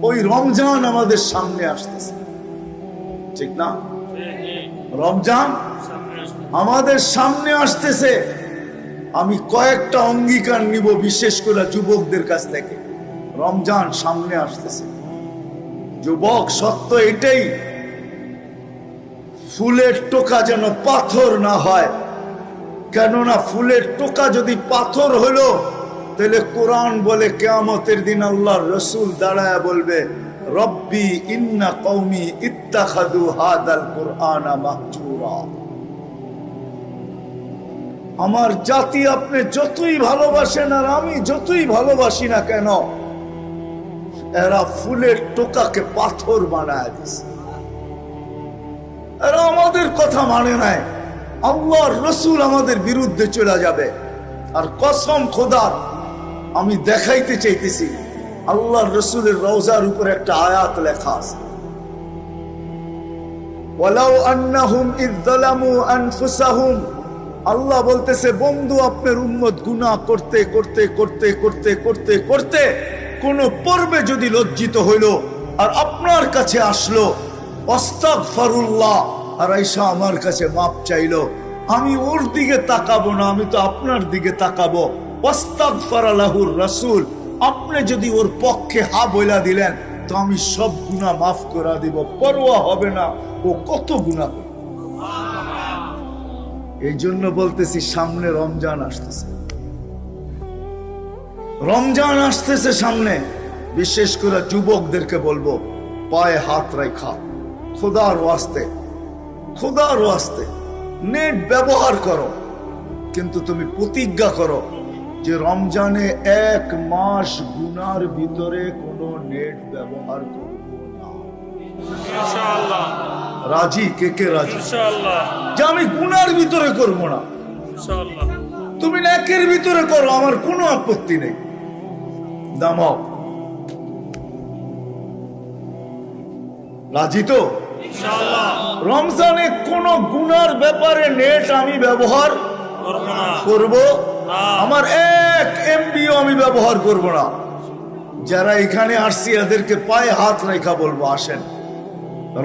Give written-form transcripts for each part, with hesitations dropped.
ওই রমজান আমাদের সামনে আসতেছে, ঠিক না? রমজান আমাদের সামনে আসতেছে। আমি কয়েকটা অঙ্গীকার নিব, বিশেষ করে যুবকদের কাছ থেকে। রমজান সামনে আসতেছে যুবক, সত্য এটাই, ফুলের টোকা যেন পাথর না হয়। কেননা ফুলের টোকা যদি পাথর হলো, তাহলে কোরআন বলে কিয়ামতের দিন আল্লাহর রাসূল দাঁড়ায় বলবে, রব্বি ইন্না কওমি ইত্তাখাযু হাদাল কুরআনা মাহজুরা। আমার জাতি আপনি যতই ভালোবাসেন আর আমি যতই ভালোবাসি না কেন, এরা ফুলের টোকাকে পাথর বানায় দিছে। এরা আমাদের কথা মানে নাই। আল্লাহর রাসূল আমাদের বিরুদ্ধে চলে যাবে। আর কসম খোদার, আমি দেখাইতে চাইতেছি, আল্লাহর রাসূলের রওজার উপরে একটা আয়াত লেখা আছে, ওয়ালাউ আন্নাহুম ইয যালামু আনফুসাহুম। আল্লাহ বলতেছে, বন্ধু আপনার উম্মত গুনাহ করতে করতে করতে করতে করতে করতে কোন পর্বে যদি লজ্জিত হইল আর আপনার কাছে আসলো, আস্তাগফিরুল্লাহ, আর আয়েশা আমার কাছে মাপ চাইলো, আমি ওর দিকে তাকাবো না, আমি তো আপনার দিকে তাকাবো। আস্তাগফারা লাহুর রাসূল, আপনি যদি ওর পক্ষে হা বইলা দিলেন তো আমি সব গুনাহ মাফ করে দিব, পরোয়া হবে না ও কত গুনাহ করে। এই জন্য বলতেছি, সামনে রমজান আসতেছে, রমজান আসতেছে সামনে। বিশেষ করে যুবকদেরকে বলবো, পায়ে হাত রাখা, খোদার ওয়াস্তে, খোদার ওয়াস্তে নেট ব্যবহার করো, কিন্তু তুমি প্রতিজ্ঞা করো যে রমজানে 1 মাস গুনার ভিতরে কোনো নেট ব্যবহার করবো না। ইনশাআল্লাহ রাজি? কে কে রাজি? ইনশাআল্লাহ যে আমি গুনার ভিতরে করবো না। ইনশাআল্লাহ তুমি নেকের ভিতরে করো, আমার কোনো আপত্তি নেই। দামাও রাজি তো? ইনশাআল্লাহ রমজানে কোন গুনার ব্যাপারে নেট আমি ব্যবহার করব না। আমার 1 MB-ও আমি ব্যবহার করব না। যারা এখানে আসছি এদেরকে পায়ে হাত রেখা বলবো, আসেন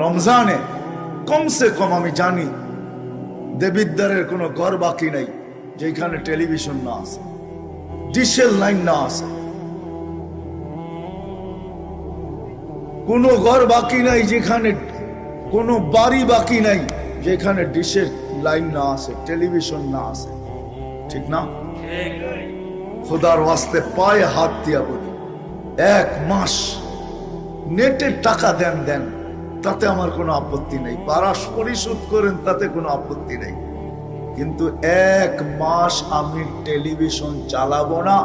রমজানে কমসে কম, আমি জানি দেবিদ্বারের কোনো ঘর বাকি নাই যেখানে টেলিভিশন না আছে, ডিশের লাইন না আছে, কোনো ঘর বাকি নাই যেখানে, কোনো বাড়ি বাকি নাই যেখানে ডিশের লাইন না আছে, টেলিভিশন না আছে, ঠিক না? খোদার ওয়াস্তে পায়ে হাত দিয়া বলি, 1 মাস নেটের টাকা দেন, তাতে আমার কোনো আপত্তি নেই, বারাস পরিশোধ করেন, তাতে কোনো আপত্তি নেই, কিন্তু 1 মাস আমি টেলিভিশন চালাবো না,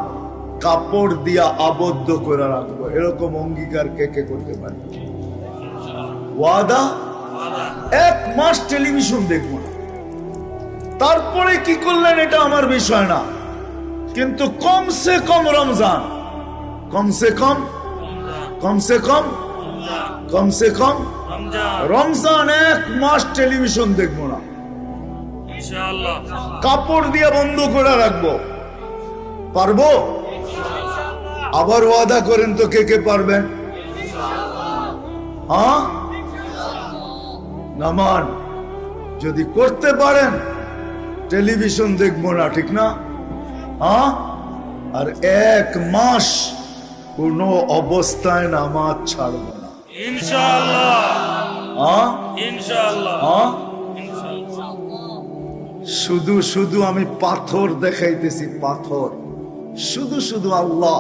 কাপড় দিয়া আবদ্ধ করে রাখবো। এরকম অঙ্গীকার কে কে করতে পারে? ওয়াদা? 1 মাস টেলিভিশন দেখবো না। তারপরে কি করলেন এটা আমার বিষয় না, কিন্তু কমসে কম রমজান, কমসে কম রমজান 1 মাস টেলিভিশন দেখবো না, কাপড় দিয়ে বন্ধ করে রাখবো। পারবো? আবার ওয়াদা করেন তো, কে কে পারবেন? হ্যাঁ, নামান যদি করতে পারেন টেলিভিশন দেখবো না, ঠিক না? হ্যাঁ, আর 1 মাস কোন অবস্থায় নামাজ ছাড়বো না, ইনশাআল্লাহ। হ্যাঁ ইনশাআল্লাহ। হ্যাঁ, শুধু শুধু আমি পাথর দেখাইতেছি, পাথর শুধু শুধু। আল্লাহ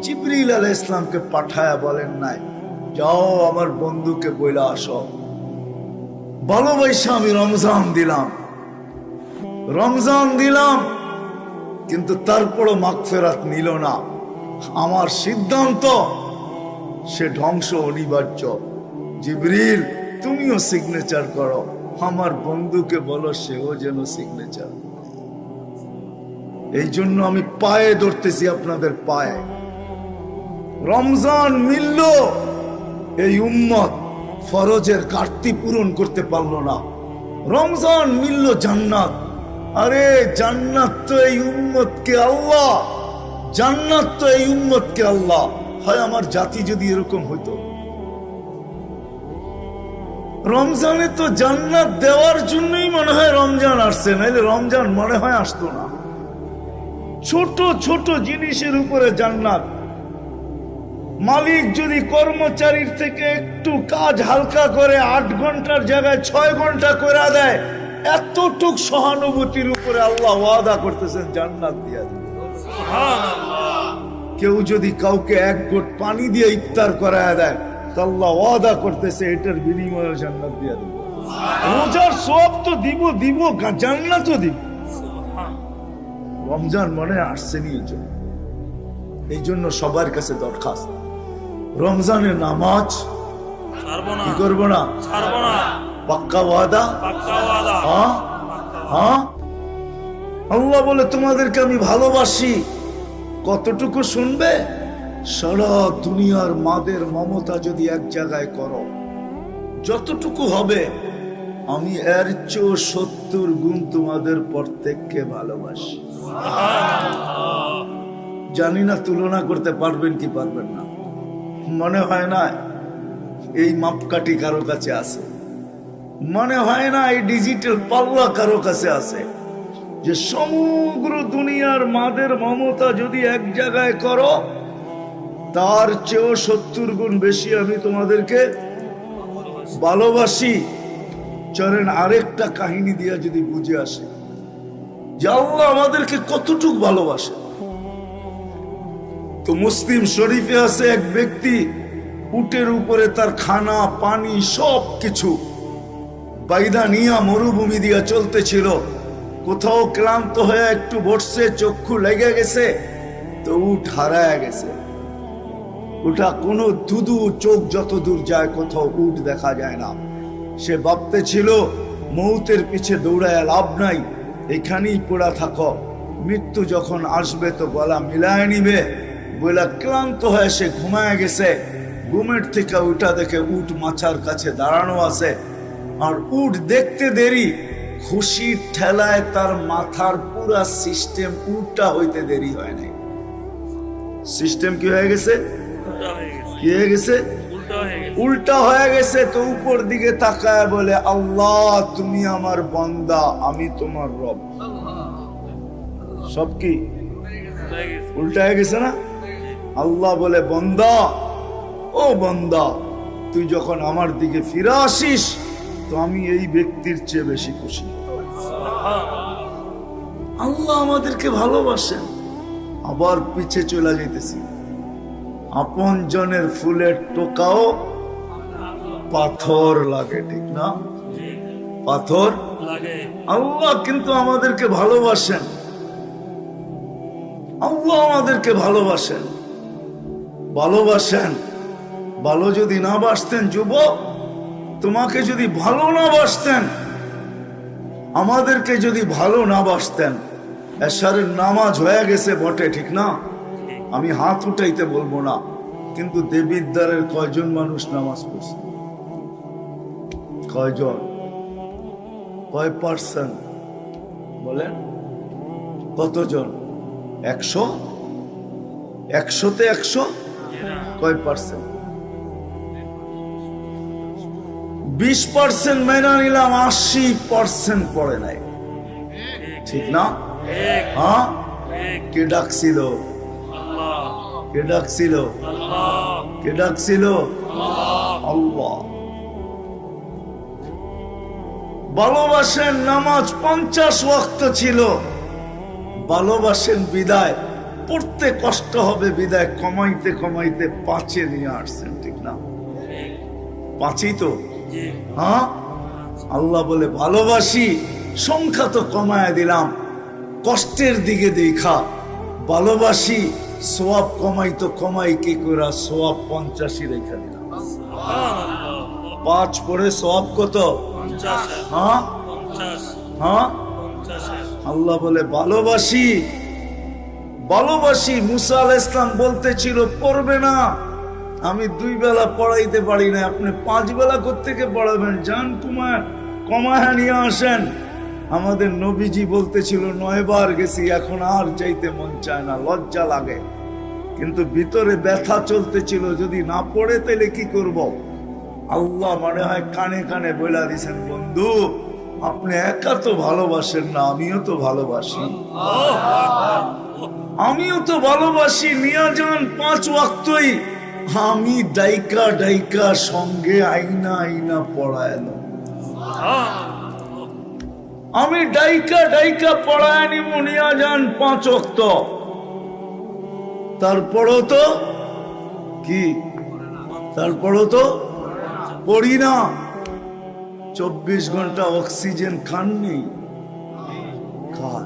জিবরিল আলাইহিস সালামকে পাঠায়া বলেন নাই, যাও আমার বন্ধুকে বইলা আসো। ভালোবাসা আমি রমজান দিলাম, কিন্তু তারপরও মাগফিরাত নিল না। আমার সিদ্ধান্ত, সে ধ্বংস অনিবার্য। জিবরিল তুমিও সিগনেচার করো, আমার বন্ধুকে বলো সেও যেন সিগনেচার। এই জন্য আমি পায়ে ধরতেছি, আপনাদের পায়ে। রমজান মিলল, এই উম্মত ফরজের ঘাটতি পূরণ করতে পারলো না। রমজান মিলল জান্নাত, আরে জান্নাত তো এই উম্মতকে আল্লাহ, জান্নাত তো এই উম্মতকে আল্লাহ হয় আমার জাতি যদি এরকম হইতো। রমজানে তো জান্নাত দেওয়ার জন্যই মনে হয় রমজান আসছে, নাইলে রমজান মনে হয় আসতো না। ছোট ছোট জিনিসের উপরে জান্নাত। মালিক যদি কর্মচারীর থেকে একটু কাজ হালকা করে 8 ঘন্টার জায়গায় 6 ঘন্টা করে দেয়, এতটুক সহানুভূতির উপরে আল্লাহ ওয়াদা করতেছেন জান্নাত দিয়া দিবেন। কেউ যদি কাউকে 1 ঘট পানি দিয়ে ইফতার করায় দেয়, তো আল্লাহ ওয়াদা করতেছে এটার বিনিময়ে জান্নাত দিয়া দিবেন। রোজার সওয়াব তো দিব, জান্নাতও দিব। রমজান মনে আসছেনি এই জন্য সবার কাছে দরখাস্ত, রমজানের নামাজ কি করবো না, পাক্কা ওয়াদা। হ্যাঁ, আল্লাহ বলে তোমাদেরকে আমি ভালোবাসি। কতটুকু শুনবে? সারা দুনিয়ার মাদের মমতা যদি এক জায়গায় করো, যতটুকু হবে আমি এর চেয়ে 70 গুণ তোমাদের প্রত্যেককে ভালোবাসি। জানি না তুলনা করতে পারবেন কি পারবেন না। মনে হয় না এই মাপকাঠি কারো কাছে আছে, মনে হয় না এই ডিজিটাল পাল্লা কারো কাছে আছে, যে সমগ্র দুনিয়ার মাদের মমতা যদি এক জায়গায় করো, তার চেয়েও 70 গুণ বেশি আমি তোমাদেরকে ভালোবাসি। চলেন আরেকটা কাহিনী দিয়া যদি বুঝে আসে যে আল্লাহ আমাদেরকে কতটুকু ভালোবাসে। তো মুসলিম শরীফে আছে এক ব্যক্তি উটের উপরে তার খানা পানি সব কিছু বাইদা নিয়া মরুভূমি দিয়া চলতেছিল। কোথাও ক্লান্ত হয়ে একটু বসছে, চক্ষু লেগে গেছে, তো উট হারায় গেছে। ওটা কোনো দুদু চোখ যত দূর যায় কোথাও উট দেখা যায় না। সে ভাবতে ছিল মৌতের পিছে দৌড়ায় লাভ নাই, এখানেই পড়া থাকো, মৃত্যু যখন আসবে তো গলা মিলায় নিবে। বলে ক্লান্ত হয়ে সে ঘুমায় গেছে। ঘুমের থেকে উঠা দেখে উট মাছার কাছে দাঁড়ানো আছে। আর উট দেখতে দেরি, খুশির ঠেলায় তার মাথার পুরা সিস্টেম উল্টা হইতে দেরি হয় নাই। সিস্টেম কি হয়ে গেছে? কি হয়ে গেছে? উল্টা হয়ে গেছে। তো উপর দিকে তাকায় বলে, আল্লাহ তুমি আমার বান্দা, আমি তোমার রব। সব কি উল্টা হয়ে গেছে না? আল্লাহ বলে, বান্দা, ও বান্দা, তুই যখন আমার দিকে ফিরে আসিস তো আমি এই ব্যক্তির চেয়ে বেশি খুশি। আল্লাহ আমাদেরকে ভালোবাসেন। আবার পিছে চলে যেতেছি, আপন জনের ফুলের টোকাও পাথর লাগে, ঠিক না? পাথর লাগে। আল্লাহ কিন্তু আমাদেরকে ভালোবাসেন। আল্লাহ আমাদেরকে ভালোবাসেন, ভালোবাসেন। ভালো যদি না বাসতেন যুবক, তোমাকে যদি ভালো না বাসতেন, আমাদেরকে যদি ভালো না বাসতেন, এশারের নামাজ হয়ে গেছে বটে, ঠিক না? আমি হাত উঠাইতে বলবো না, কিন্তু দেবিদ্বারের কয়জন মানুষ নামাজ পড়ছে? কয়জন? কয় পার্সেন্ট বলেন? কতজন? 100? 100তে 100? কয় পার্সেন্ট? 20% মেনে নিলাম, 80% পড়ে নাই, ঠিক না? হ্যাঁ, কে ডাকছিল? কে ডাকছিল? কে ডাকছিল? আল্লাহ। ভালোবাসেন, নামাজ 50 ওয়াক্ত ছিল। ভালোবাসেন বিদায়, পড়তে কষ্ট হবে বিদায় কমাইতে কমাইতে 5-এ নিয়ে আসছেন, ঠিক না? 5ই তো। হ্যাঁ, আল্লাহ বলে ভালোবাসি, সংখ্যা তো কমায় দিলাম, কষ্টের দিকে দেখা ভালোবাসি। সোয়াব কমাই তো কমাই কি করে, সোয়াব 85 রেখা দিলাম। 5 পড়ে সোয়াব কত? 50। হ্যাঁ হ্যাঁ, আল্লাহ বলে ভালোবাসি, ভালোবাসি। মুসা আলাইহিস সালাম বলতেছিল পড়বে না, আমি 2 বেলা পড়াইতে পারি না, আপনি 5 বেলা কোত্থেকে পড়াবেন? যান কমায় নিয়ে আসেন। আমাদের নবীজি বলতেছিল 9 বার গেছি, এখন আর যাইতে মন চায় না, লজ্জা লাগে। কিন্তু ভিতরে ব্যথা চলতেছিল, যদি না পড়ে তাহলে কি করব। আল্লাহ মনে হয় কানে কানে বলে দিয়েছেন, বন্ধু আপনি একা তো ভালোবাসেন না, আমিও তো ভালোবাসি, আমিও তো ভালোবাসি, নিয়ে যান 5 ওয়াক্তই। আমি ডাইকা ডাইকা সঙ্গে আইনা আইনা পড়াইলাম, আমি ডাইকা ডাইকা পড়ায় নিব, নিয়ে যান 5 ওয়াক্ত। তারপরও তো কি, তারপরও তো পড়ি না। 24 ঘন্টা অক্সিজেন খাননি, খান।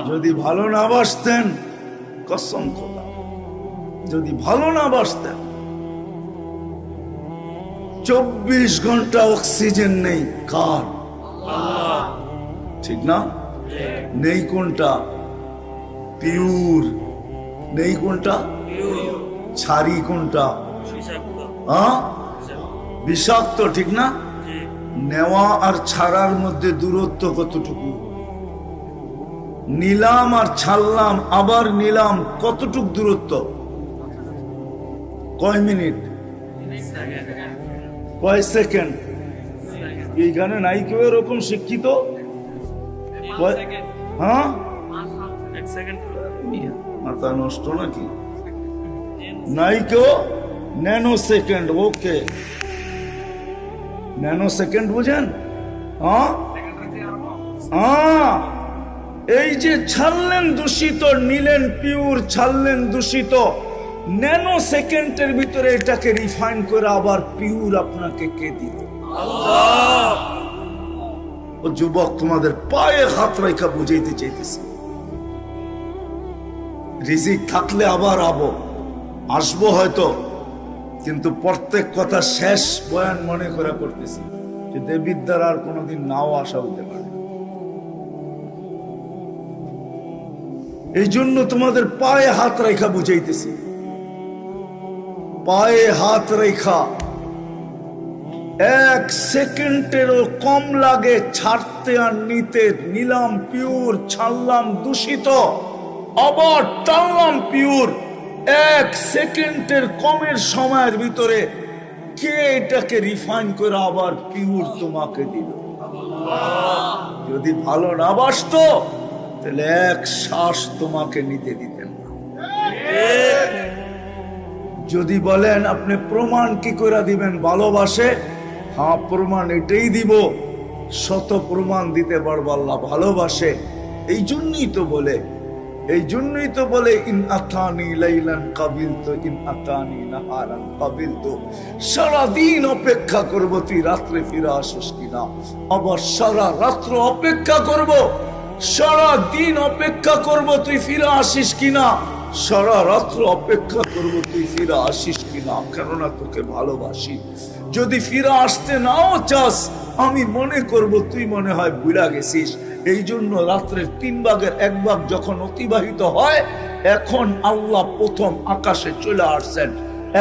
যদি ভালো না বাসতেন, কসম খোদা, যদি ভালো না বাসতেন, 24 ঘন্টা অক্সিজেন নেই, কার? ঠিক না? নেই কোনটা? পিওর নেই কোনটা? ছাড়ি কোনটা? বিষাক্ত, ঠিক না? নেওয়া আর ছাড়ার মধ্যে দূরত্ব কতটুকু? নিলাম আর ছাড়লাম, আবার নিলাম, কতটুক দূরত্ব? কয় মিনিট, কয় সেকেন্ড? এইখানে নাই কেউ এরকম শিক্ষিত? হ্যাঁ, মাথা নষ্ট নাকি? নাই কেউ? ন্যানো সেকেন্ড, ওকে, ন্যানো সেকেন্ড বুঝেন? এই যে ছাড়লেন দূষিত, নিলেন পিওর, ছাড়লেন দূষিত, ন্যানো সেকেন্ডের ভিতরে এটাকে রিফাইন করে আবার পিওর আপনাকে কে দিল? ও যুবক, তোমাদের পায়ে হাত রেখা বুঝাইতে চাইতেছি, রিজিক থাকলে আবার আসবো হয়তো, কিন্তু প্রত্যেক কথা শেষ বয়ান মনে করে করতেছি যে দেবিদ্যার আর কোনোদিন নাও আসা হইতে পারে। এই জন্য তোমাদের পায়ে হাত রেখা বুঝাইতেছি, পায়ে হাত রেখা 1 সেকেন্ডেরও কম লাগে ছাড়তে আর নিতে। নিলাম পিওর, ছাড়লাম দূষিত, আবার টানলাম পিওর। 1 সেকেন্ডের কমের সময়ের ভিতরে কে এটাকে রিফাইন করে আবার পিওর তোমাকে দিল? যদি ভালো না বাসতো তাহলে 1 শ্বাস তোমাকে নিতে দিতেন না। যদি বলেন আপনি প্রমাণ কি করে দিবেন ভালোবাসে, হ্যাঁ প্রমাণ এটাই দিব, শত প্রমাণ দিতে পারবো আল্লাহ ভালোবাসে। এই জন্যই তো বলে ইন আতানি লাইলান কাবিলতু, ইন আতানি নাহারান কাবিলতু। সারাদিন অপেক্ষা করব তুই রাত্রে ফিরে আসিস কিনা, আবার সারা রাত্র অপেক্ষা করব, সারা দিন অপেক্ষা করব তুই ফিরে আসিস কিনা, সারা রাত্র অপেক্ষা করব তুই ফিরে আসিস কিনা, কেননা তোকে ভালোবাসি। যদি ফিরে আসতে নাও চাস, আমি মনে করব তুই মনে হয় বুড়া গেছিস। এই জন্য রাত্রের 3 ভাগের 1 ভাগ যখন অতিবাহিত হয়, এখন আল্লাহ প্রথম আকাশে চলে আসছেন,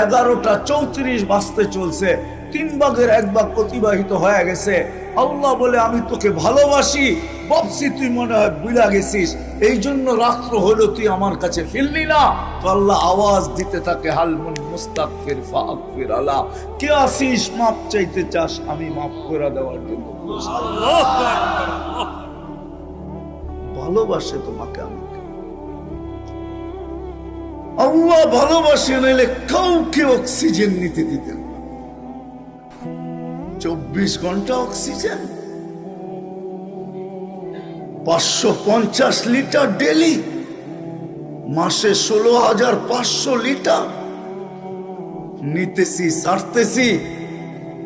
11:34 বাজতে চলছে, 3 ভাগের 1 ভাগ অতিবাহিত হয়ে গেছে। আল্লাহ বলে আমি তোকে ভালোবাসি, ভাবছি তুই মনে হয় বুড়া গেছিস, এই জন্য রাত্র হলো তুই আমার কাছে ফিরলি না। তো আল্লাহ আওয়াজ দিতে থাকে, হালমুন মুস্তাগফির ফাগফির আলা, কে আসিস মাপ চাইতে চাস, আমি মাফ করে দেওয়ার জন্য। ভালোবাসে তোমাকে আমাকে, আল্লাহ ভালোবাসে, নাইলে কাউকে অক্সিজেন নিতে দিতেন না। 24 ঘন্টা অক্সিজেন, 550 লিটার ডেলি, মাসে 16,500 লিটার নিতেছি, ছাড়তেছি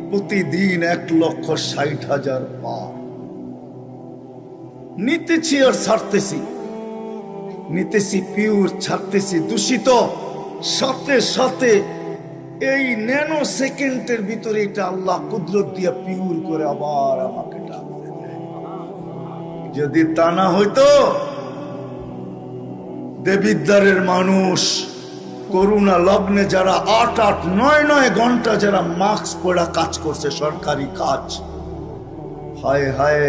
প্রতিদিন 1,60,000 পার নিতেছি আর ছাড়তেছি, নিতেছি পিওর, ছাড়তেছি দূষিত। সাথে সাথে এই ন্যানো সেকেন্ডের ভিতরে এটা আল্লাহ কুদরত দিয়া পিওর করে আবার আমাকে টানতে দেয়। যদি তা না হইতো, দেবিদ্বারের মানুষ করোনা লগ্নে যারা 8, 9 ঘন্টা যারা মাস্ক পরা কাজ করছে, সরকারি কাজ, হায় হায়,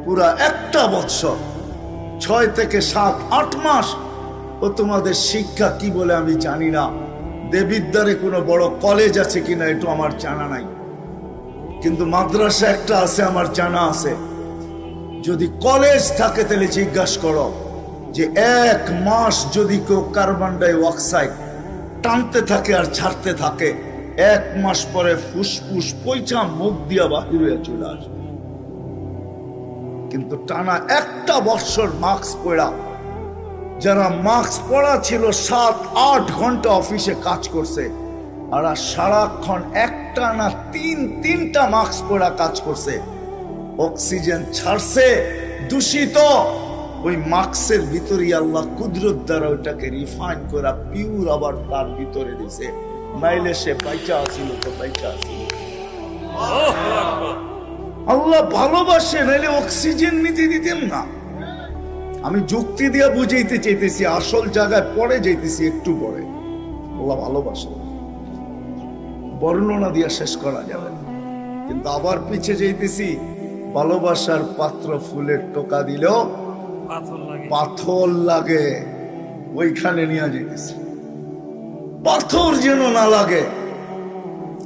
পুরা 1 বছর, 6 থেকে 7, 8 মাস ও তোমাদের শিক্ষা কি বলে আমি জানি না, দেবিদ্বারে কোনো বড় কলেজ আছে কিনা এটা আমার জানা নাই, কিন্তু মাদ্রাসা একটা আছে আমার জানা আছে। যদি কলেজ থাকে তাহলে জিজ্ঞাসা করো যে 1 মাস যদি কেউ কার্বন ডাই অক্সাইড টানতে থাকে আর ছাড়তে থাকে, 1 মাস পরে ফুসফুস পয়সা মুখ দিয়া বাহির হয়ে চলে আসবে। কিন্তু টানা 1টা বছর মাস্ক পরা, যারা মাস্ক পরা ছিল 7-8 ঘন্টা অফিসে কাজ করছে, আর সারাক্ষণ একটা না 3টা মাস্ক পরা কাজ করছে, অক্সিজেন ছাড়ছে দূষিত, ওই মাস্কের ভিতরে আল্লাহ কুদরত দ্বারা ওইটাকে রিফাইন করে পিওর আবার তার ভিতরে দিছে, নাইলে সে বাইচা আসিল তো বাইচা আসিল। আল্লাহ ভালোবাসে, নাইলে অক্সিজেন নিতে দিতেন না। আমি যুক্তি দিয়ে বুঝাইতে চাইতেছি, আসল জায়গায় পরে যাইতেছি একটু পরে। আল্লাহ ভালোবাসে, বর্ণনা দিয়ে শেষ করা যাবে না। কিন্তু আবার পিছিয়ে যাইতেছি, ভালোবাসার পাত্র ফুলের টোকা দিলেও পাথর লাগে, ওইখানে নিয়ে যাইতেছি, পাথর যেন না লাগে।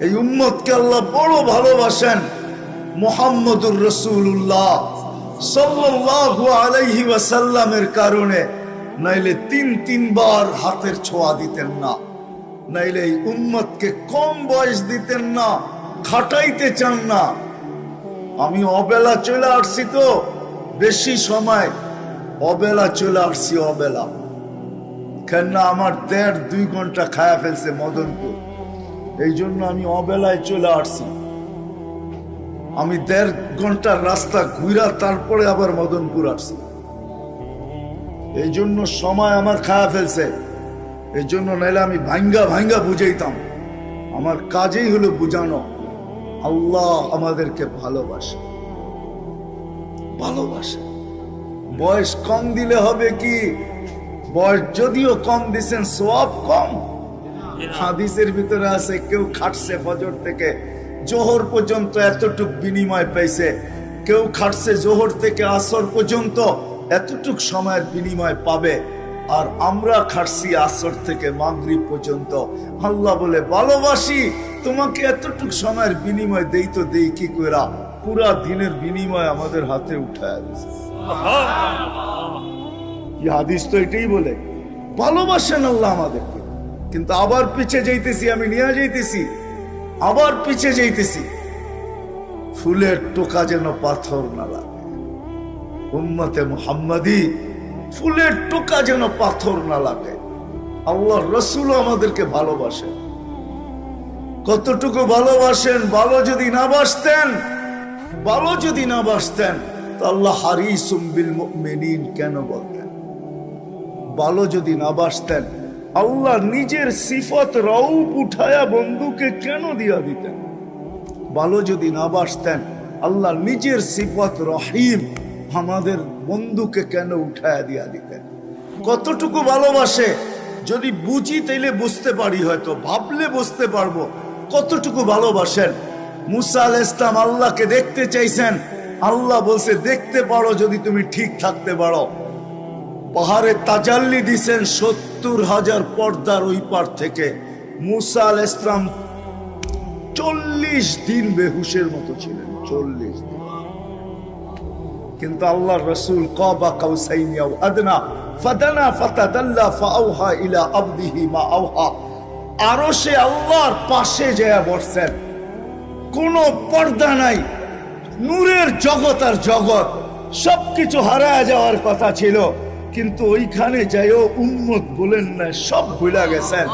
এই উম্মতকে আল্লাহ বড় ভালোবাসেন, মুহাম্মদুর রাসূলুল্লাহ সাল্লাল্লাহু আলাইহি ওয়াসাল্লামের কারণে, নাইলে 3 বার হাতের ছোঁয়া দিতেন না, নাইলে এই উম্মতকে কম বয়স দিতেন না, খাটাইতে চান না। আমি অবেলা চলে আসছি, তো বেশি সময় অবেলা চলে আসছি, অবেলা কেন আমার 1.5-2 ঘন্টা খায়া ফেলছে মদনপুর, এই জন্য আমি অবেলায় চলে আসছি। আমি 1.5 ঘন্টার রাস্তা ঘুরা তারপরে আবার মদনপুর আসছি, এই জন্য সময় আমার খায়া ফেলছে। এই জন্য নাইলে আমি ভাঙ্গা ভাঙ্গা বুঝাইতাম। আমার কাজেই হলো বুঝানো, আল্লাহ আমাদেরকে ভালোবাসে, ভালোবাসে। বয়স কম দিলে হবে কি? বয়স যদিও কম দিচ্ছেন, সওয়াব কম। হাদিসের ভিতরে আছে, কেউ খাটছে ফজর থেকে জোহর পর্যন্ত এতটুক বিনিময় পাইছে, কেউ খাটছে জোহর থেকে আসর পর্যন্ত এতটুক সময়ের বিনিময় পাবে, আর আমরা খাটছি আসর থেকে মাগরিব পর্যন্ত। আল্লাহ বলে ভালোবাসি তোমাকে, এতটুক সময়ের বিনিময় দেই তো দেই কি কইরা, পুরা দিনের বিনিময় আমাদের হাতে উঠায় দিছে। হাদিস তো এটাই বলে, ভালোবাসেন আল্লাহ আমাদেরকে। কিন্তু আবার পিছে যাইতেছি, আমি নিয়ে যাইতেছি, আবার পিছে যাইতেছি। ফুলের টোকা যেন পাথর না লাগে, উম্মতে মুহাম্মাদি ফুলের টোকা যেন পাথর না লাগে। আল্লাহ রসুল আমাদেরকে ভালোবাসেন, কতটুকু ভালোবাসেন। ভালো যদি না বাসতেন, ভালো যদি না বাসতেন তো আল্লাহ হারিসুম বিল মুমিনিন কেন বলতেন? ভালো যদি না বাসতেন, আল্লাহ নিজের সিফত রউফ উঠায়া বন্ধুকে কেন দিয়া দিতেন? ভালো যদি না বাসতেন, আল্লাহ নিজের সিফত রহিম আমাদের বন্ধুকে কেন উঠায়া দিয়া দিতেন? কতটুকু ভালোবাসে যদি বুঝি তাইলে বুঝতে পারি, হয়তো ভাবলে বুঝতে পারবো কতটুকু ভালোবাসেন। মুসা আলাইহিস সালাম আল্লাহকে দেখতে চাইছেন, আল্লাহ বলছে দেখতে পারো যদি তুমি ঠিক থাকতে পারো। পাহাড়ে তাজাল্লি দিছেন 70,000 পর্দার ওই পার থেকে। মুসা আলাইহিস সালাম 40 দিন বেহুশের মতো ছিলেন, 40 দিন। কিন্তু আল্লাহর রাসূল কাবা কাউসাইন আও আদনা ফাদানা ফাতাদাল্লা ফাআওহা ইলা আবদিহি মা আওহা, আরশে আল্লাহর পাশে যায় বসছেন, কোনো পর্দা নাই, নূরের জগৎ আর জগৎ সবকিছু হারায় যাওয়ার কথা ছিল, কিন্তু ওইখানে যাইও উম্মত বলেন না, সব ভুলা গেছেন।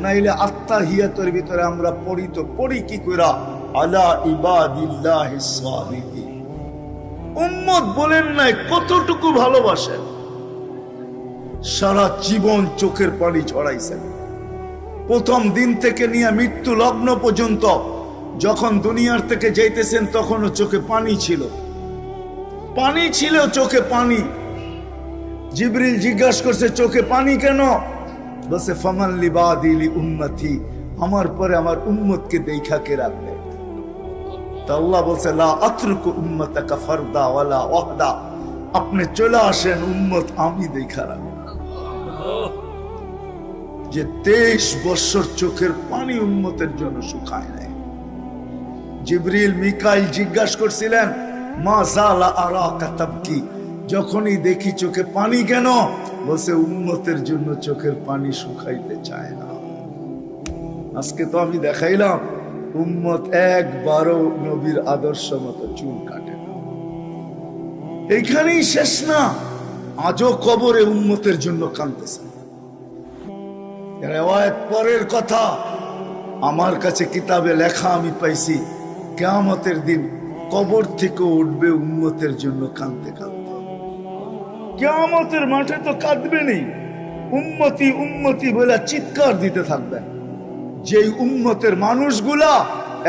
নাইলে আত্তাহিয়াতের ভিতরে আমরা পড়ি তো পড়ি কি কইরা, আলা ইবাদিল্লাহিস সালিহিন। উম্মত বলেন নাই কতটুকু ভালোবাসেন, সারা জীবন চোখের পানি ছড়াইছেন। প্রথম দিন থেকে নিয়ে মৃত্যু লগ্ন পর্যন্ত যখন দুনিয়ার থেকে যাইতেছেন তখনও চোখে পানি ছিল, পানি ছিল, চোখে পানি। জিবরিল জিজ্ঞাসা করছে চোখে পানি কেন? বসে ফামান লিবাদি লি উম্মতি, আমার পরে আমার উম্মতকে দেখা কে রাখবে? তা আল্লাহ বলছে লা আতরুকু উম্মতাকা ফারদা ওয়ালা ওয়াহদা, আপনি চলে আসেন, উম্মত আমি দেখা রাখবো। যে 23 বছর চোখের পানি উম্মতের জন্য শুকায় নাই। জিবরিল মিকাইল জিজ্ঞাসা করছিলেন, মা জালা আরাকা তাবকি, যখনই দেখি চোখে পানি কেন? বলছে উম্মতের জন্য চোখের পানি শুকাইতে চায় না। আজকে তো আমি দেখাইলাম উম্মত একবারও নবীর আদর্শ মতো চুল কাটে না। এইখানেই শেষ না, আজও কবরে উম্মতের জন্য কাঁদতেছে। রিওয়ায়াত পরের কথা, আমার কাছে কিতাবে লেখা আমি পাইছি, কিয়ামতের দিন কবর থেকে উঠবে উম্মতের জন্য কাঁদতে কাঁদতে। কিয়ামতের মাঠে তো কাঁদবেনই, উম্মতি উম্মতি বলে চিৎকার দিতে থাকবেন। যেই উম্মতের মানুষগুলা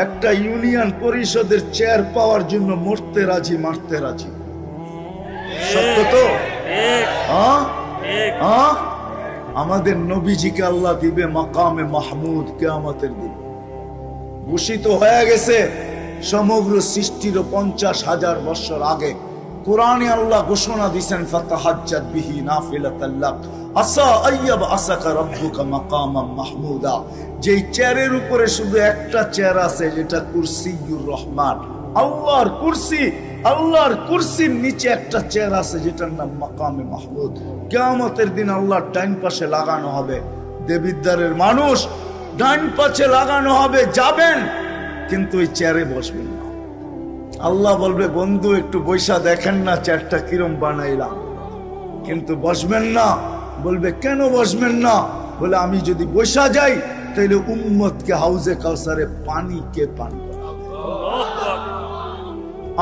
একটা ইউনিয়ন পরিষদের চেয়ার পাওয়ার জন্য মরতে রাজি, মারতে রাজি। সত্য তো? আমাদের নবীজিকে আল্লাহ দিবে মাকামে মাহমুদ কিয়ামতের দিন। ভূষিত হয়ে গেছে সমগ্র সৃষ্টির 50,000 বছর আগে। কোরআনে আল্লাহ ঘোষণা দিয়েছেন, ফাতাহাজ্জাত বিহি নাফিলাতাল লাক আসা আইয়াব আসাকা রাব্বুকা মাকামাম মাহমুদা। যেই চেয়ারের উপরে শুধু একটা চেয়ার আছে, যেটা কুরসিয়ুর রহমান, আল্লাহর কুরসি। আল্লাহর কুরসির নিচে একটা চেয়ার আছে যেটার নাম মাকামে মাহমুদ। কিয়ামতের দিন আল্লাহর ডাইন পাশে লাগানো হবে। দেবিদ্বারের মানুষ ডাইন পাশে লাগানো হবে, যাবেন কিন্তু ওই চেয়ারে বসবেন না। আল্লাহ বলবে, বন্ধু একটু বৈশা দেখেন না চেয়ারটা কিরম বানাইলাম, কিন্তু বসবেন না। বলবে, কেন বসবেন না? বলে, আমি যদি বৈশা যাই তাহলে উম্মতকে হাউজে কাউসারে পানি কে পান করাবে?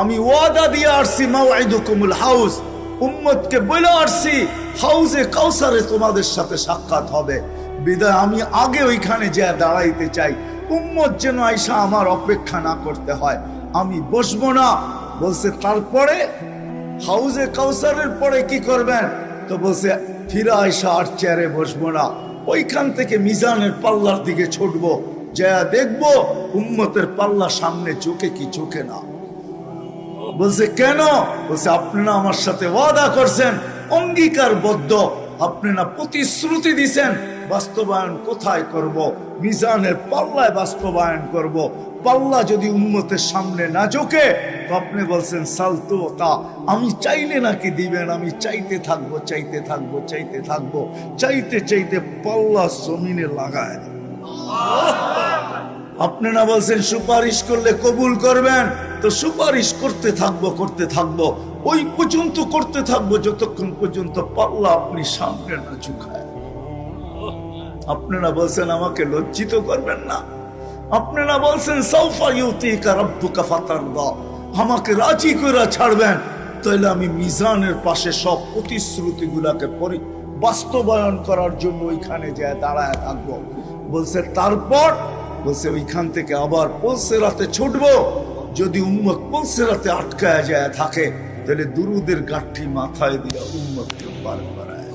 আমি ওয়াদা দিয়ে আসছি, মাওয়াইদুকুমুল হাউজ, উম্মতকে বলে আসছি হাউজে কাউসারে তোমাদের সাথে সাক্ষাৎ হবে। বিদায় আমি আগে ওইখানে যা দাঁড়াইতে চাই, উম্মত যেন আইসা আমার অপেক্ষা না করতে হয়। আমি বসবো না। বলছে, তারপরে হাউজে কাউসারের পরে কি করবেন? তো বলছে, ফিরে আইসা আর চেয়ারে বসবো না, ওইখান থেকে মিজানের পাল্লার দিকে ছুটবো, যা দেখবো উম্মতের পাল্লা সামনে চোখে কি চোখে না। বলছে, কেন? বলছে, আপনি না আমার সাথে ওয়াদা করছেন, অঙ্গীকারবদ্ধ, আপনি না প্রতিশ্রুতি দিছেন, বাস্তবায়ন কোথায় করব? মিজানের পাল্লায় বাস্তবায়ন করব। পাল্লা যদি উম্মতের সামনে না ঝোঁকে তো আপনি বলছেন সালতুতা, আমি চাইলে নাকি দিবেন? আমি চাইতে থাকবো, চাইতে থাকবো, চাইতে থাকবো, চাইতে চাইতে পাল্লা জমিনে লাগায়। আপনি না বলছেন সুপারিশ করলে কবুল করবেন? তো সুপারিশ করতে থাকবো, করতে থাকবো, ওই পর্যন্ত করতে থাকবো যতক্ষণ পর্যন্ত পাল্লা আপনি সামনে না ঝুঁকায়। আপনারা বলছেন আমাকে লজ্জিত করবেন না। আপনারা বলছেন সাউফা ইউতিকা রাব্বুকা ফাতারদা, আমাকে রাজি করে ছাড়বেন, তাহলে আমি মিজানের পাশে সব প্রতিশ্রুতিগুলোকে বাস্তবায়ন করার জন্য ওইখানে যায় দাঁড়ায় থাকবো। বলছে, তারপর? বলছে, ওইখান থেকে আবার পলসেরাতে ছুটবো। যদি উম্মত পলসেরাতে আটকায় যায় থাকে তাহলে দুরুদের গাঁঠি মাথায় দিয়ে উম্মতকে পার করায়।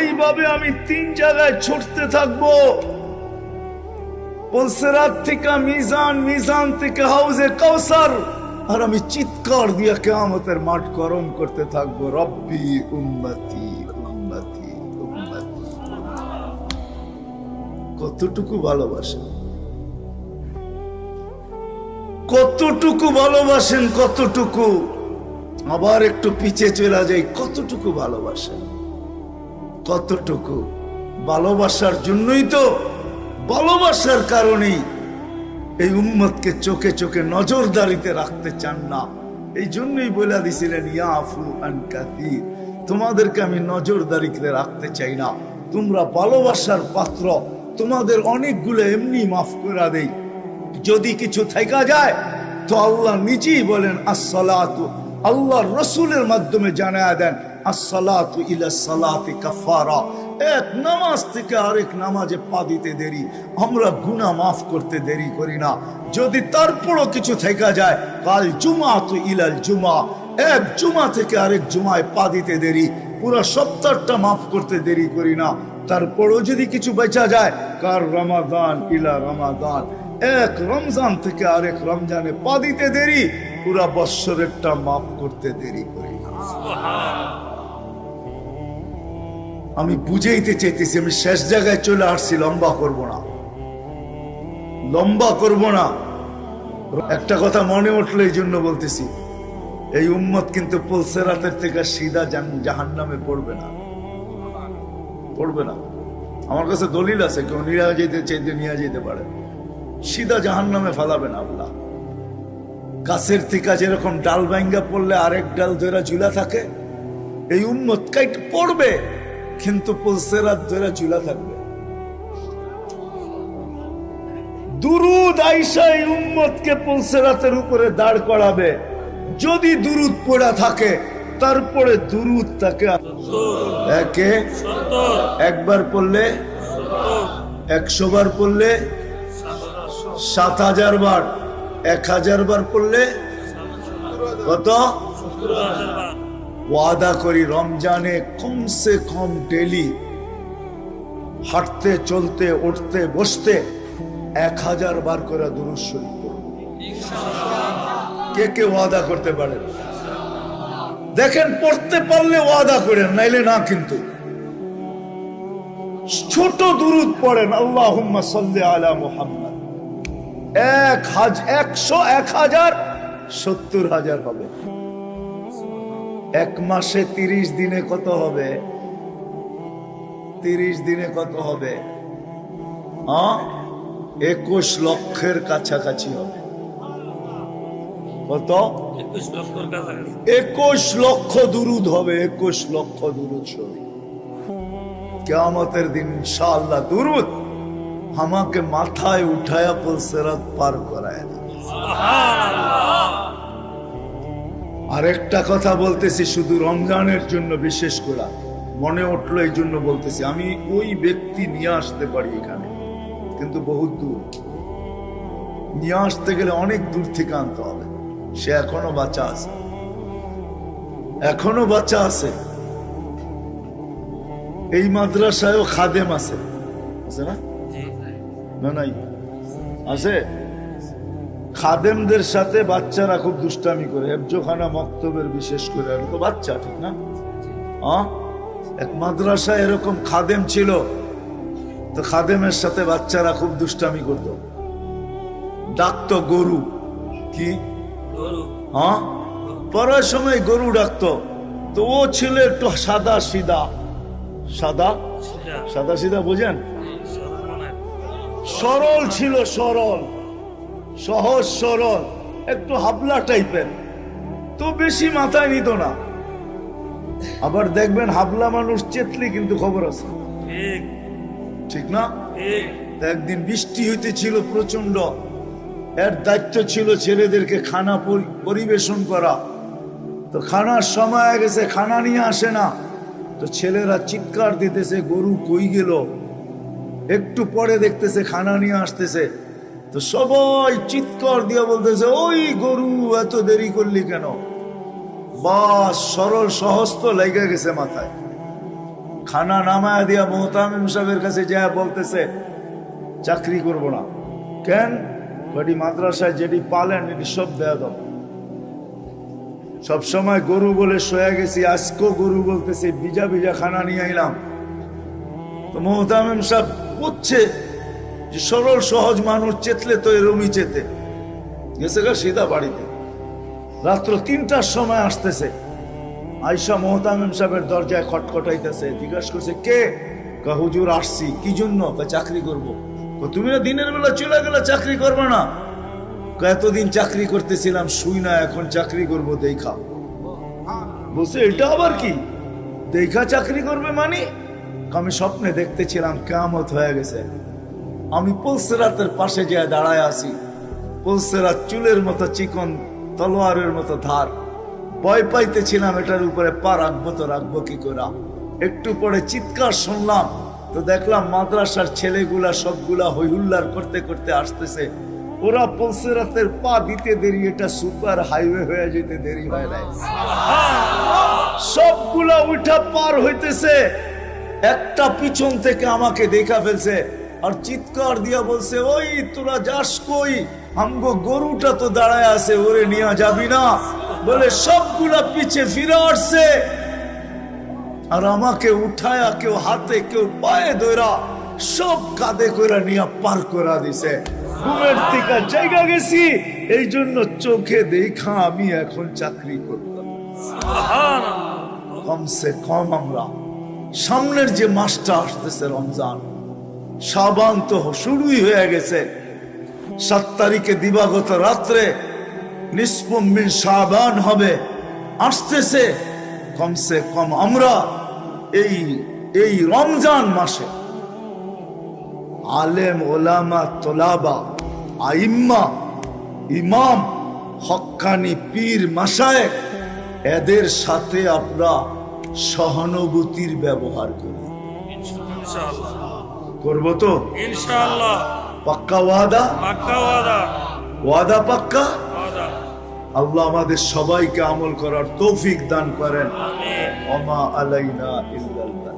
এইভাবে আমি 3 জায়গায় ছুটতে থাকবো, পলসেরাত থেকে মিজান, মিজান থেকে হাউজে কাউসার, আর আমি চিৎকার দিয়ে কিয়ামতের মাঠ গরম করতে থাকবো, রব্বি উম্মতি উম্মতি উম্মতি। কতটুকু ভালোবাসেন, কতটুকু ভালোবাসেন, কতটুকু। আবার একটু পিছে চলে যাই, কতটুকু ভালোবাসেন, কতটুকু। ভালোবাসার জন্যই তো, ভালোবাসার কারণেই এই উম্মতকে চোখে চোখে নজরদারিতে রাখতে চান না। এই জন্যই বলে দিছিলেন, ইয়াফু আন কাসীর, তোমাদেরকে আমি নজরদারিতে রাখতে চাই না। তোমরা ভালোবাসার পাত্র, তোমাদের অনেকগুলো এমনি মাফ করে দেই। যদি কিছু থাইকা যায় তো আল্লাহ নিজেই বলেন আসসালাতু, আল্লাহর রাসূলের মাধ্যমে জানায়া দেন আসসালাতু ইলা সালাতি কাফারা, এক নামাজ থেকে আরেক নামাজে পা দিতে দেরি, আমরা গুনাহ মাফ করতে দেরি করি না। যদি তারপরও কিছু থাইকা যায়, কাল জুমাতু ইলাল জুমা, এক জুমা থেকে আরেক জুমায় পা দিতে দেরি, পুরো সপ্তাহটা মাফ করতে দেরি করি না। তারপরও যদি কিছু বেঁচা যায়, কার রমাদান ইলা রমাদান, এক রমজান থেকে আরেক রমজানে পা দিতে দেরি, পুরা বৎসরেরটা মাফ করতে দেরি করি না। আমি বুঝাইতে চাইতেছি, আমি শেষ জায়গায় চলে আসছি, লম্বা করব না, লম্বা করব না। একটা কথা মনে উঠলো এই জন্য বলতেছি, এই উম্মত কিন্তু পুলসেরাতের থেকে সিধা জাহান্নামে পড়বে না, পড়বে না। আমার কাছে দলিল আছে, কেউ নিয়ে যেতে চাইতে নিয়ে যেতে পারে, সিধা জাহান্নামে ফেলাবে না আল্লাহ। গাছের থেকে যেরকম ডাল ভাঙ্গা পড়লে আরেক ডাল ধরে ঝুলা থাকে, এই উম্মত কাইট পড়বে কিন্তু পুলসেরাত ধরে ঝুলা থাকবে। দুরুদ আইসা এই উম্মতকে পুলসেরাতের উপরে দাঁড় করাবে। যদি দুরুদ পড়া থাকে, তারপরে দুরুদ তাকে একবার পড়লে 100 বার পড়লে 7000 বার, 1000 বার পড়লে কত? ওয়াদা করি রমজানে কমসে কম ডেলি হাঁটতে চলতে উঠতে বসতে 1000 বার করে দুরূদ শরীফ পড়ব। কে কে ওয়াদা করতে পারেন? দেখেন, পড়তে পারলে ওয়াদা করেন, নাইলে না। কিন্তু ছোট দুরূদ পড়েন, আল্লাহুম্মা সাল্লি আলা মুহাম্মদ, 100 1000 70000 হবে। এক মাসে 30 দিনে কত হবে? 30 দিনে কত হবে? 21 লক্ষের কাছাকাছি হবে। কত? 21 লক্ষ দুরূদ হবে, 21 লক্ষ দুরূদ শরীফ। কিয়ামতের দিন ইনশাআল্লাহ দুরূদ আমাকে মাথায় উঠায়া পুলসিরাত পার করায় দেবে। আরেকটা কথা বলতেছি, শুধু রমজানের জন্য বিশেষ করে মনে উঠলো এই জন্য বলতেছি। আমি ওই ব্যক্তি নিয়ে আসতে পারি এখানে, কিন্তু বহুত দূর নিয়ে আসতে গেলে অনেক দূর থেকে আনতে হবে। সে এখনো বাচ্চা আছে, এখনো বাচ্চা আছে। এই মাদ্রাসায়ও খাদেম আছে, আছে না? না নাই আছে। খাদেমদের সাথে বাচ্চারা খুব দুষ্টামি করে, হেফজোখানা মক্তবের বিশেষ করে, তো বাচ্চা, ঠিক না? এক মাদ্রাসায় এরকম খাদেম ছিল, তো খাদেমের সাথে বাচ্চারা খুব দুষ্টামি করত, ডাকতো গরু। কি পড়ার সময় গরু ডাকতো, তো ও ছিল একটু সাদা সিধা, সাদা সাদা সিধা, বুঝেন? সরল ছিল, সরল, সহজ সরল, একটু হাবলা টাইপের, তো বেশি মাথায় নিত না। আবার দেখবেন হাবলা মানুষ চেতলি কিন্তু খবর আছে, ঠিক না? একদিন বৃষ্টি হইতেছিল প্রচন্ড, এর দায়িত্ব ছিল ছেলেদেরকে খানা পরিবেশন করা। তো খানার সময় হয়ে গেছে, খানা নিয়ে আসে না, তো ছেলেরা চিৎকার দিতেছে, গরু কই গেল? একটু পরে দেখতেছে খানা নিয়ে আসতেছে, তো সবাই চিৎকার দিয়ে বলতেছে, ওই গরু এত দেরি করলি কেন? বাস সরল সহজ তো লেগে গেছে মাথায়। খানা নামায় দিয়া মোহতামিম সাহেবের কাছে যায় বলতেছে, চাকরি করব না। কেন? বাড়ি মাদ্রাসায় যেটি পালেন এটি সব দেয়া দাও। সবসময় গরু বলে শোয়া গেছি, আজকেও গরু বলতেছে, বিজা বিজা খানা নিয়ে আইলাম। তো মোহতামিম সাহেব বুঝছে যে সরল সহজ মানুষ চেতলে তো এরমই চেতে গেছে গা সিধা বাড়িতে। রাত্র 3টার সময় আসতেছে, আয়সা মোহতামিম সাহেবের দরজায় খটখটাইতেছে, জিজ্ঞাসা করছে, কে? হুজুর আসছি। কি জন্য? চাকরি করব। তুমি না দিনের বেলা চলে গেলে, চাকরি করবে না? এতদিন চাকরি করতেছিলাম, শুই না, এখন চাকরি করব দেখা। বলছে, এটা আবার কি দেখা চাকরি করবে? মানে আমি স্বপ্নে দেখতেছিলাম কিয়ামত হয়ে গেছে, আমি পুলসিরাতের পাশে যেয়ে দাঁড়ায় আছি, পুলসিরাত চুলের মতো চিকন, তলোয়ারের মতো ধার। ভয় পাইতেছিলাম এটার উপরে পা রাখবো তো রাখবো কি করে। একটু পরে চিৎকার শুনলাম, তো দেখলাম মাদ্রাসার ছেলেগুলা সবগুলা হইহুল্লার করতে করতে আসতেছে। ওরা পুলসিরাতের পা দিতে দেরি, এটা সুপার হাইওয়ে হয়ে যেতে দেরি হয় নাই। সবগুলা উঠা পার হইতেছে, একটা পিছন থেকে আমাকে দেখা ফেলছে আর চিৎকার দিয়া বলছে, ওই তোরা যাস কই? আমগো গরুটা তো দাঁড়ায় আছে, ওরে নিয়ে যাবি না? বলে সবগুলা পিছে ফিরে আসছে। আর আমাকে উঠায়া কেউ হাতে কেউ পায়ে ধরা সব কাঁধে করে নিয়ে পার করা দিছে। ঘুমের থেকে জায়গা গেছি, এই জন্য চোখে দেখা আমি এখন চাকরি করতাম। কমসে কম আমরা সামনের যে মাসটা আসতেছে রমজান, শাবান তো শুরুই হয়ে গেছে। 7 তারিখে দিবাগত রাত্রে নিসফুম মিন শাবান হবে, আসতেছে। কমসে কম আমরা এই রমজান মাসে আলেম ওলামা তোলাবা আইম্মা ইমাম হক্কানি পীর মাশায়েখ এদের সাথে আমরা সহানুভূতির ব্যবহার করি। করবো তো ইনশাআল্লাহ? পাক্কা ওয়াদা? পাক্কা ওয়াদা। ওয়াদা পাক্কা? আল্লাহ আমাদের সবাইকে আমল করার তৌফিক দান করেন। আমিন। ওমা আলাইনা ইল্লাল বালাগ।